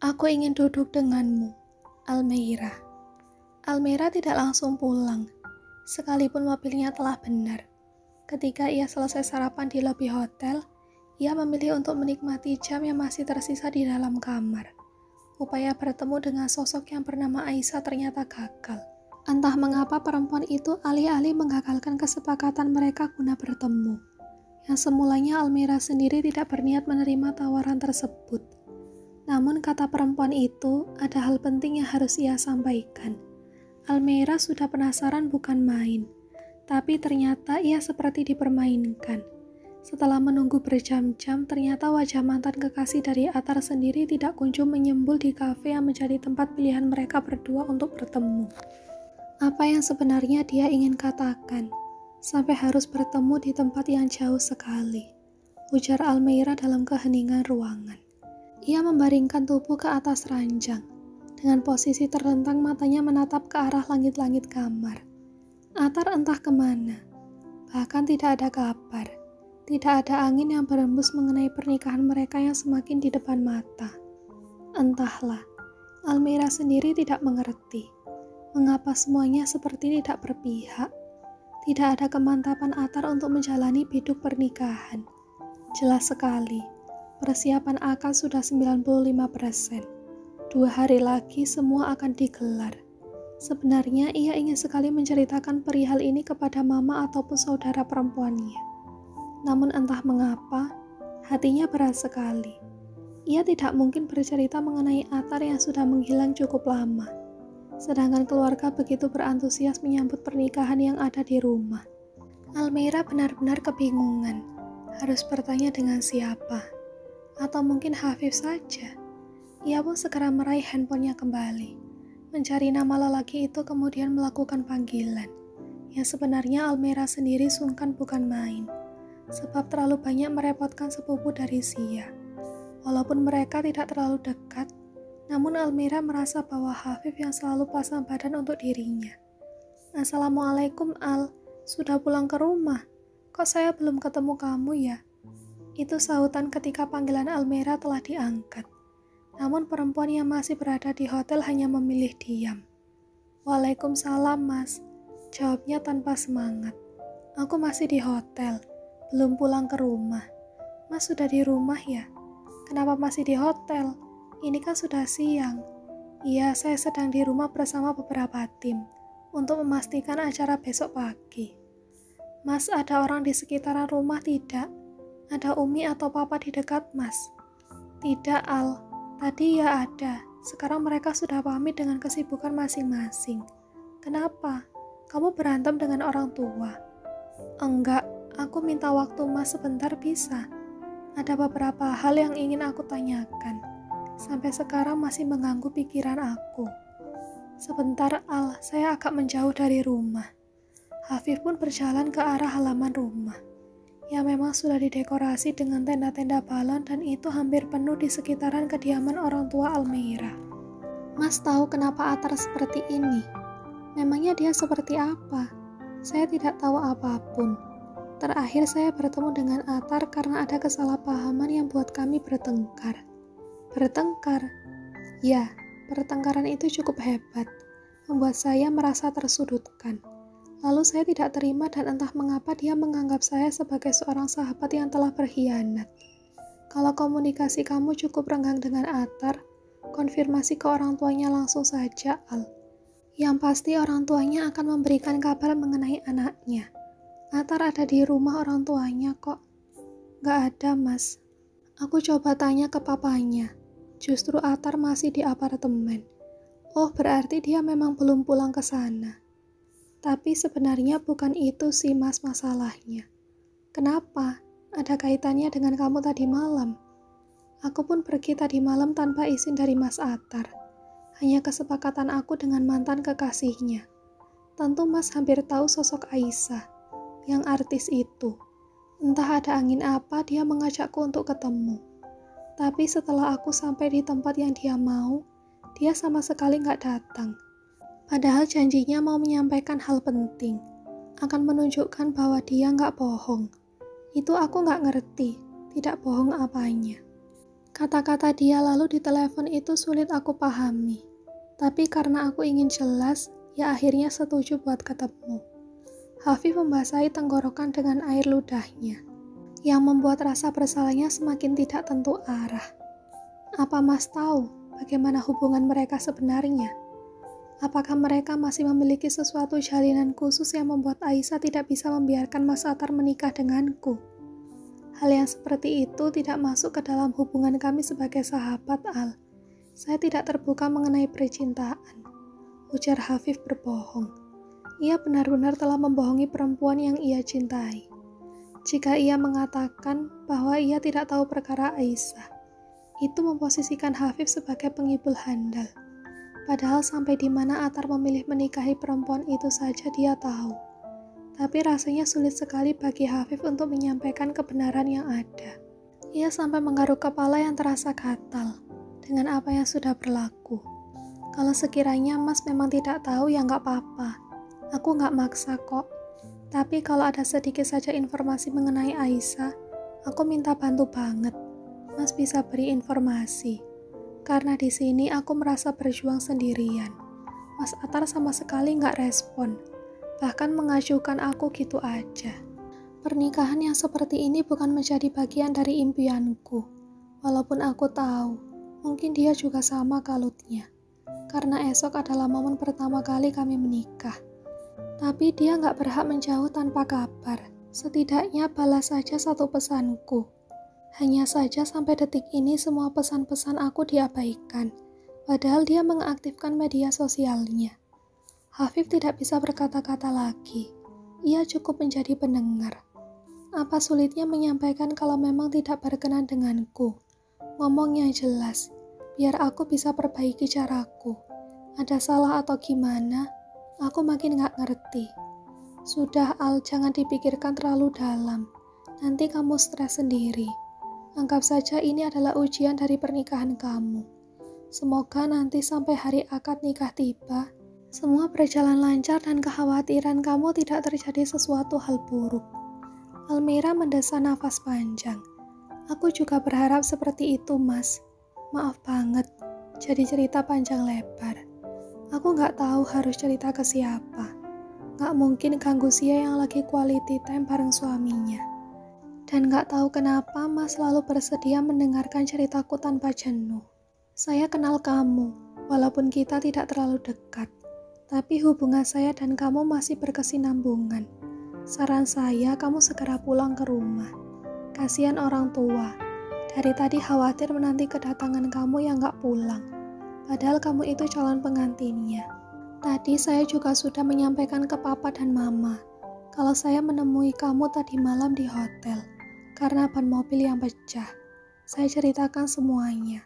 Aku ingin duduk denganmu, Almeira. Almeira tidak langsung pulang, sekalipun mobilnya telah benar. Ketika ia selesai sarapan di lobi hotel, ia memilih untuk menikmati jam yang masih tersisa di dalam kamar. Upaya bertemu dengan sosok yang bernama Aisyah ternyata gagal. Entah mengapa perempuan itu alih-alih menggagalkan kesepakatan mereka guna bertemu. Yang semulanya Almeira sendiri tidak berniat menerima tawaran tersebut. Namun kata perempuan itu, ada hal penting yang harus ia sampaikan. Almeira sudah penasaran bukan main, tapi ternyata ia seperti dipermainkan. Setelah menunggu berjam-jam, ternyata wajah mantan kekasih dari Atar sendiri tidak kunjung menyembul di kafe yang menjadi tempat pilihan mereka berdua untuk bertemu. Apa yang sebenarnya dia ingin katakan, sampai harus bertemu di tempat yang jauh sekali, ujar Almeira dalam keheningan ruangan. Ia membaringkan tubuh ke atas ranjang. Dengan posisi terlentang matanya menatap ke arah langit-langit kamar. Atar entah kemana. Bahkan tidak ada kabar. Tidak ada angin yang berembus mengenai pernikahan mereka yang semakin di depan mata. Entahlah, Almeira sendiri tidak mengerti. Mengapa semuanya seperti tidak berpihak. Tidak ada kemantapan Atar untuk menjalani biduk pernikahan. Jelas sekali. Persiapan akad sudah 95%. 2 hari lagi semua akan digelar. Sebenarnya ia ingin sekali menceritakan perihal ini kepada mama ataupun saudara perempuannya. Namun entah mengapa, hatinya berat sekali. Ia tidak mungkin bercerita mengenai Atar yang sudah menghilang cukup lama. Sedangkan keluarga begitu berantusias menyambut pernikahan yang ada di rumah. Almeira benar-benar kebingungan. Harus bertanya dengan siapa? Atau mungkin Hafif saja. Ia pun segera meraih handphonenya kembali. Mencari nama lelaki itu kemudian melakukan panggilan. Yang sebenarnya Almeira sendiri sungkan bukan main. Sebab terlalu banyak merepotkan sepupu dari Sia. Walaupun mereka tidak terlalu dekat, namun Almeira merasa bahwa Hafif yang selalu pasang badan untuk dirinya. Assalamualaikum Al, sudah pulang ke rumah? Kok saya belum ketemu kamu ya? Itu sahutan ketika panggilan Almeira telah diangkat. Namun perempuan yang masih berada di hotel hanya memilih diam. Waalaikumsalam mas, jawabnya tanpa semangat. Aku masih di hotel, belum pulang ke rumah. Mas sudah di rumah ya? Kenapa masih di hotel? Ini kan sudah siang. Iya, saya sedang di rumah bersama beberapa tim untuk memastikan acara besok pagi. Mas, ada orang di sekitaran rumah tidak? Ada Umi atau Papa di dekat Mas? Tidak Al, tadi ya ada. Sekarang mereka sudah pamit dengan kesibukan masing-masing. Kenapa? Kamu berantem dengan orang tua? Enggak, aku minta waktu Mas sebentar bisa. Ada beberapa hal yang ingin aku tanyakan. Sampai sekarang masih mengganggu pikiran aku. Sebentar Al, saya agak menjauh dari rumah. Hafif pun berjalan ke arah halaman rumah. Yang memang sudah didekorasi dengan tenda-tenda balon dan itu hampir penuh di sekitaran kediaman orang tua Almeira. Mas tahu kenapa Atar seperti ini? Memangnya dia seperti apa? Saya tidak tahu apapun. Terakhir saya bertemu dengan Atar karena ada kesalahpahaman yang buat kami bertengkar. Bertengkar? Ya, pertengkaran itu cukup hebat. Membuat saya merasa tersudutkan. Lalu saya tidak terima dan entah mengapa dia menganggap saya sebagai seorang sahabat yang telah berkhianat. Kalau komunikasi kamu cukup renggang dengan Atar, konfirmasi ke orang tuanya langsung saja, Al. Yang pasti orang tuanya akan memberikan kabar mengenai anaknya. Atar ada di rumah orang tuanya kok. Gak ada, Mas. Aku coba tanya ke papanya. Justru Atar masih di apartemen. Oh, berarti dia memang belum pulang ke sana. Tapi sebenarnya bukan itu sih Mas masalahnya. Kenapa? Ada kaitannya dengan kamu tadi malam? Aku pun pergi tadi malam tanpa izin dari Mas Atar. Hanya kesepakatan aku dengan mantan kekasihnya. Tentu Mas hampir tahu sosok Aisyah, yang artis itu. Entah ada angin apa dia mengajakku untuk ketemu. Tapi setelah aku sampai di tempat yang dia mau, dia sama sekali gak datang. Padahal janjinya mau menyampaikan hal penting, akan menunjukkan bahwa dia nggak bohong. Itu aku nggak ngerti, tidak bohong apanya. Kata-kata dia lalu di telepon itu sulit aku pahami. Tapi karena aku ingin jelas, ya akhirnya setuju buat ketemu. Hafif membasahi tenggorokan dengan air ludahnya, yang membuat rasa bersalahnya semakin tidak tentu arah. Apa Mas tahu bagaimana hubungan mereka sebenarnya? Apakah mereka masih memiliki sesuatu jalinan khusus yang membuat Aisyah tidak bisa membiarkan Mas Atar menikah denganku? Hal yang seperti itu tidak masuk ke dalam hubungan kami sebagai sahabat, Al. Saya tidak terbuka mengenai percintaan. Ujar Hafif berbohong. Ia benar-benar telah membohongi perempuan yang ia cintai. Jika ia mengatakan bahwa ia tidak tahu perkara Aisyah, itu memposisikan Hafif sebagai penghibur handal. Padahal sampai di mana Atar memilih menikahi perempuan itu saja dia tahu. Tapi rasanya sulit sekali bagi Hafif untuk menyampaikan kebenaran yang ada. Ia sampai menggaruk kepala yang terasa gatal dengan apa yang sudah berlaku. Kalau sekiranya Mas memang tidak tahu ya nggak apa-apa. Aku nggak maksa kok. Tapi kalau ada sedikit saja informasi mengenai Aisyah, aku minta bantu banget. Mas bisa beri informasi. Karena di sini aku merasa berjuang sendirian. Mas Atar sama sekali nggak respon. Bahkan mengajukan aku gitu aja. Pernikahan yang seperti ini bukan menjadi bagian dari impianku. Walaupun aku tahu, mungkin dia juga sama kalutnya. Karena esok adalah momen pertama kali kami menikah. Tapi dia nggak berhak menjauh tanpa kabar. Setidaknya balas saja satu pesanku. Hanya saja sampai detik ini semua pesan-pesan aku diabaikan. Padahal dia mengaktifkan media sosialnya. Hafif tidak bisa berkata-kata lagi. Ia cukup menjadi pendengar. Apa sulitnya menyampaikan kalau memang tidak berkenan denganku? Ngomong yang jelas, biar aku bisa perbaiki caraku. Ada salah atau gimana? Aku makin gak ngerti. Sudah Al, jangan dipikirkan terlalu dalam. Nanti kamu stres sendiri. Anggap saja ini adalah ujian dari pernikahan kamu. Semoga nanti sampai hari akad nikah tiba, semua berjalan lancar dan kekhawatiran kamu tidak terjadi sesuatu hal buruk. Almira mendesah nafas panjang. Aku juga berharap seperti itu, Mas. Maaf banget, jadi cerita panjang lebar. Aku gak tahu harus cerita ke siapa. Gak mungkin ganggu Sia yang lagi quality time bareng suaminya. Dan gak tahu kenapa Mas selalu bersedia mendengarkan ceritaku tanpa jenuh. Saya kenal kamu, walaupun kita tidak terlalu dekat. Tapi hubungan saya dan kamu masih berkesinambungan. Saran saya, kamu segera pulang ke rumah. Kasihan orang tua. Dari tadi khawatir menanti kedatangan kamu yang gak pulang. Padahal kamu itu calon pengantinnya. Tadi saya juga sudah menyampaikan ke papa dan mama. Kalau saya menemui kamu tadi malam di hotel. Karena ban mobil yang pecah. Saya ceritakan semuanya.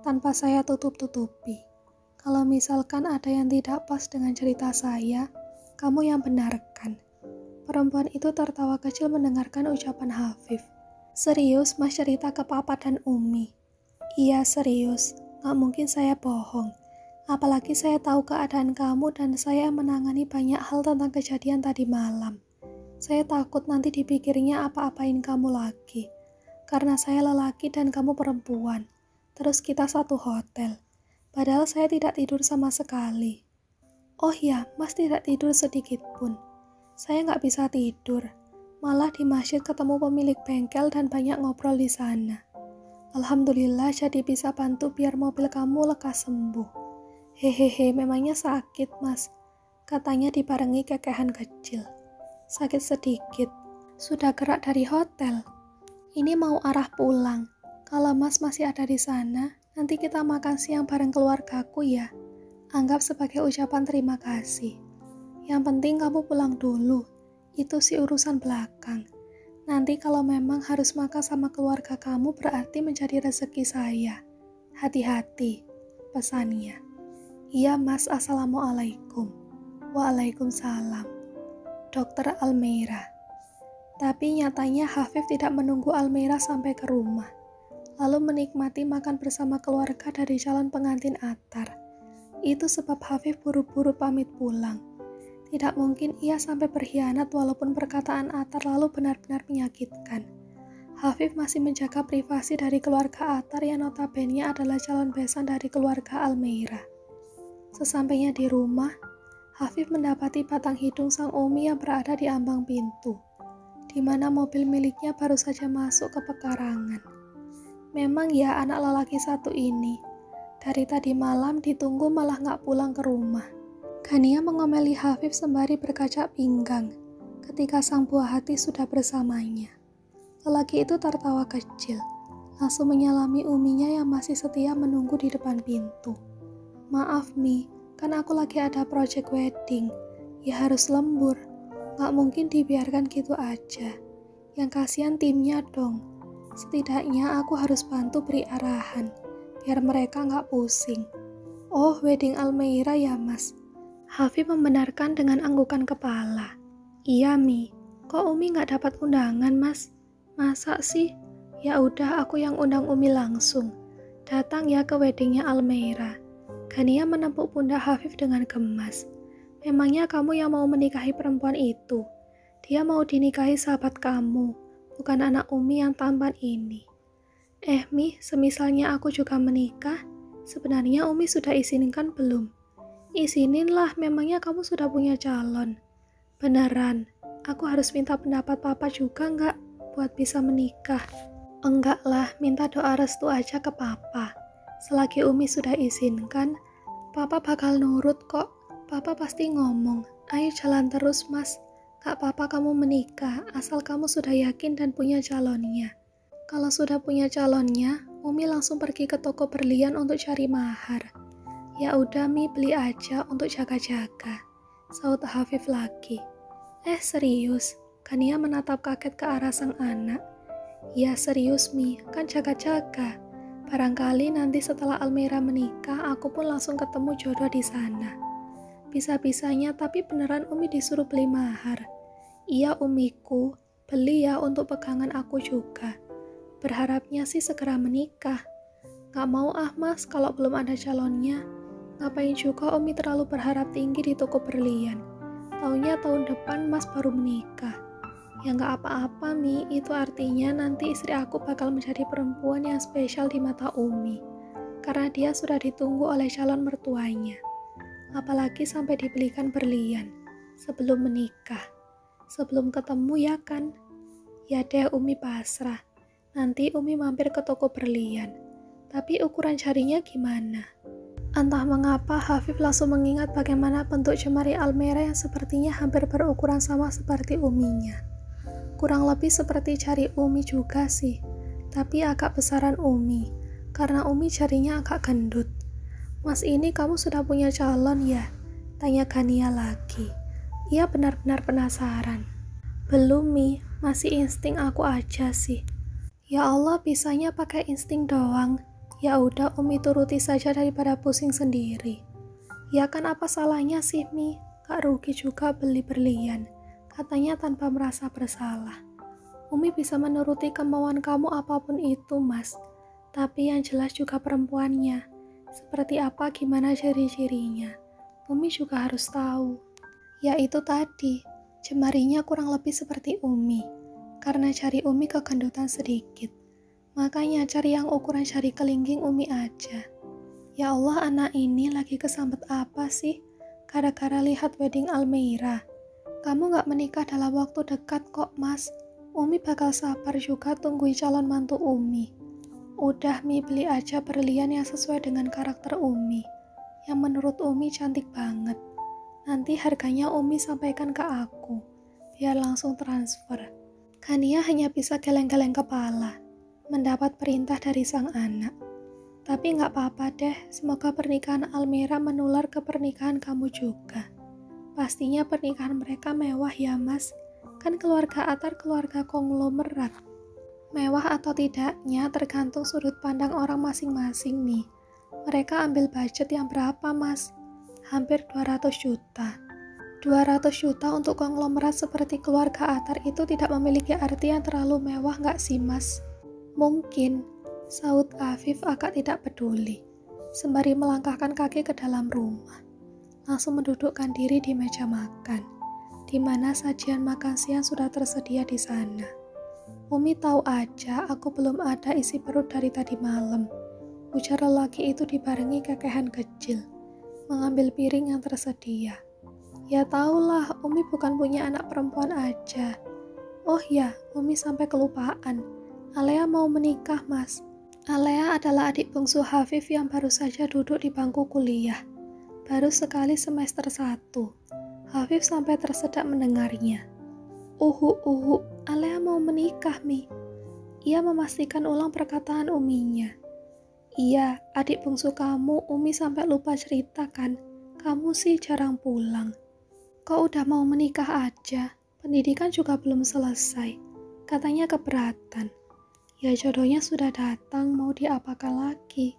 Tanpa saya tutup-tutupi. Kalau misalkan ada yang tidak pas dengan cerita saya, kamu yang benarkan. Perempuan itu tertawa kecil mendengarkan ucapan Hafif. Serius Mas cerita ke papa dan Umi? Iya serius, gak mungkin saya bohong. Apalagi saya tahu keadaan kamu dan saya menangani banyak hal tentang kejadian tadi malam. Saya takut nanti dipikirnya apa-apain kamu lagi. Karena saya lelaki dan kamu perempuan. Terus kita satu hotel. Padahal saya tidak tidur sama sekali. Oh ya, Mas tidak tidur sedikit pun. Saya nggak bisa tidur. Malah di masjid ketemu pemilik bengkel dan banyak ngobrol di sana. Alhamdulillah jadi bisa bantu biar mobil kamu lekas sembuh. Hehehe, memangnya sakit Mas. Katanya dibarengi kekehan kecil. Sakit sedikit. Sudah gerak dari hotel. Ini mau arah pulang. Kalau Mas masih ada di sana, nanti kita makan siang bareng keluargaku ya. Anggap sebagai ucapan terima kasih. Yang penting kamu pulang dulu. Itu sih urusan belakang. Nanti kalau memang harus makan sama keluarga kamu berarti menjadi rezeki saya. Hati-hati, pesannya. Iya Mas, Assalamualaikum. Waalaikumsalam. Dokter Almira. Tapi nyatanya Hafif tidak menunggu Almira sampai ke rumah. Lalu menikmati makan bersama keluarga dari calon pengantin Atar. Itu sebab Hafif buru-buru pamit pulang. Tidak mungkin ia sampai berkhianat walaupun perkataan Atar lalu benar-benar menyakitkan. Hafif masih menjaga privasi dari keluarga Atar yang notabene adalah calon besan dari keluarga Almeira. Sesampainya di rumah, Hafif mendapati batang hidung sang Umi yang berada di ambang pintu, di mana mobil miliknya baru saja masuk ke pekarangan. Memang ya anak lelaki satu ini, dari tadi malam ditunggu malah gak pulang ke rumah. Gania mengomeli Hafif sembari berkacak pinggang ketika sang buah hati sudah bersamanya. Lelaki itu tertawa kecil, langsung menyalami uminya yang masih setia menunggu di depan pintu. Maaf Mi, kan aku lagi ada project wedding, ya harus lembur, gak mungkin dibiarkan gitu aja. Yang kasihan timnya dong, setidaknya aku harus bantu beri arahan, biar mereka gak pusing. Oh, wedding Almeira ya Mas. Hafif membenarkan dengan anggukan kepala. Iya Mi, kok Umi gak dapat undangan Mas? Masa sih? Ya udah aku yang undang Umi langsung. Datang ya ke weddingnya Almeira. Gania menepuk pundak Hafif dengan gemas. Memangnya kamu yang mau menikahi perempuan itu? Dia mau dinikahi sahabat kamu, bukan anak Umi yang tampan ini. Mi, semisalnya aku juga menikah, sebenarnya Umi sudah izinkan belum? Isininlah, memangnya kamu sudah punya calon. Beneran, aku harus minta pendapat papa juga nggak buat bisa menikah? Enggak lah, minta doa restu aja ke papa. Selagi Umi sudah izinkan, papa bakal nurut kok. Papa pasti ngomong, ayo jalan terus Mas. Gak apa-apa kamu menikah, asal kamu sudah yakin dan punya calonnya. Kalau sudah punya calonnya, Umi langsung pergi ke toko berlian untuk cari mahar. Ya udah Mi, beli aja untuk jaga-jaga, saut Hafif lagi. Serius? Gania menatap kaget ke arah sang anak. Ya serius Mi, kan jaga-jaga. Barangkali nanti setelah Almeira menikah, aku pun langsung ketemu jodoh di sana. Bisa-bisanya, tapi beneran Umi disuruh beli mahar. Iya Umiku, beli ya untuk pegangan aku juga. Berharapnya sih segera menikah. Gak mau Mas kalau belum ada calonnya. Ngapain juga Umi terlalu berharap tinggi di toko berlian. Taunya tahun depan Mas baru menikah. Ya gak apa-apa Mi, itu artinya nanti istri aku bakal menjadi perempuan yang spesial di mata Umi. Karena dia sudah ditunggu oleh calon mertuanya. Apalagi sampai dibelikan berlian sebelum menikah. Sebelum ketemu ya kan? Ya deh Umi pasrah. Nanti Umi mampir ke toko berlian. Tapi ukuran jarinya gimana? Entah mengapa Hafif langsung mengingat bagaimana bentuk jemari Almeira yang sepertinya hampir berukuran sama seperti Uminya. Kurang lebih seperti jari Umi juga sih, tapi agak besaran Umi, karena Umi jarinya agak gendut. Mas ini kamu sudah punya calon ya? Tanya Gania lagi. Ia benar-benar penasaran. Belum Mi, masih insting aku aja sih. Ya Allah, bisanya pakai insting doang. Ya udah Umi turuti saja daripada pusing sendiri. Ya kan apa salahnya sih Mi? Gak rugi juga beli berlian. Katanya tanpa merasa bersalah. Umi bisa menuruti kemauan kamu apapun itu Mas. Tapi yang jelas juga perempuannya. Seperti apa gimana ciri-cirinya. Umi juga harus tahu. Ya itu tadi, jemarinya kurang lebih seperti Umi. Karena jari Umi kegendutan sedikit. Makanya cari yang ukuran jari kelingking Umi aja. Ya Allah, anak ini lagi kesambet apa sih? Gara-gara lihat wedding Almeira. Kamu gak menikah dalam waktu dekat kok Mas. Umi bakal sabar juga tungguin calon mantu Umi. Udah Mi, beli aja berlian yang sesuai dengan karakter Umi. Yang menurut Umi cantik banget. Nanti harganya Umi sampaikan ke aku. Biar langsung transfer. Gania hanya bisa geleng-geleng kepala. Mendapat perintah dari sang anak. Tapi gak apa-apa deh, semoga pernikahan Almeira menular ke pernikahan kamu juga. Pastinya pernikahan mereka mewah ya Mas, kan keluarga Atar keluarga konglomerat. Mewah atau tidaknya tergantung sudut pandang orang masing-masing nih. Mereka ambil budget yang berapa Mas? Hampir 200 juta. 200 juta untuk konglomerat seperti keluarga Atar itu tidak memiliki arti yang terlalu mewah gak sih Mas? Mungkin, saut Afif agak tidak peduli, sembari melangkahkan kaki ke dalam rumah. Langsung mendudukkan diri di meja makan, di mana sajian makan siang sudah tersedia di sana. Umi tahu aja aku belum ada isi perut dari tadi malam. Ujar lelaki itu dibarengi kekehan kecil, mengambil piring yang tersedia. Ya tahulah, Umi bukan punya anak perempuan aja. Oh ya, Umi sampai kelupaan. Alea mau menikah, Mas. Alea adalah adik bungsu Hafif yang baru saja duduk di bangku kuliah. Baru sekali semester 1. Hafif sampai tersedak mendengarnya. Alea mau menikah, Mi. Ia memastikan ulang perkataan uminya. Iya, adik bungsu kamu, Umi sampai lupa cerita kan. Kamu sih jarang pulang. Kok udah mau menikah aja? Pendidikan juga belum selesai. Katanya keberatan. Ya jodohnya sudah datang, mau diapakan lagi?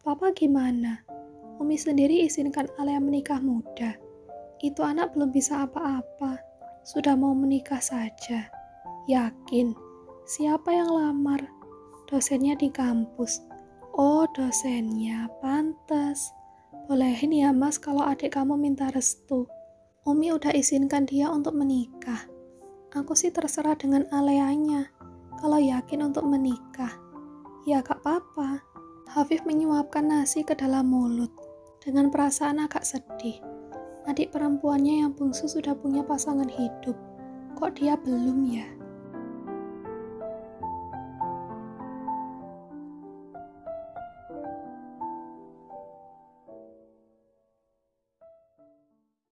Papa gimana? Umi sendiri izinkan Alea menikah muda. Itu anak belum bisa apa-apa. Sudah mau menikah saja. Yakin? Siapa yang lamar? Dosennya di kampus. Oh, dosennya. Pantes. Bolehin ya Mas kalau adik kamu minta restu. Umi udah izinkan dia untuk menikah. Aku sih terserah dengan Aleanya. Kalau yakin untuk menikah, ya gak apa-apa. Hafif menyuapkan nasi ke dalam mulut dengan perasaan agak sedih. Adik perempuannya yang bungsu sudah punya pasangan hidup. Kok dia belum ya?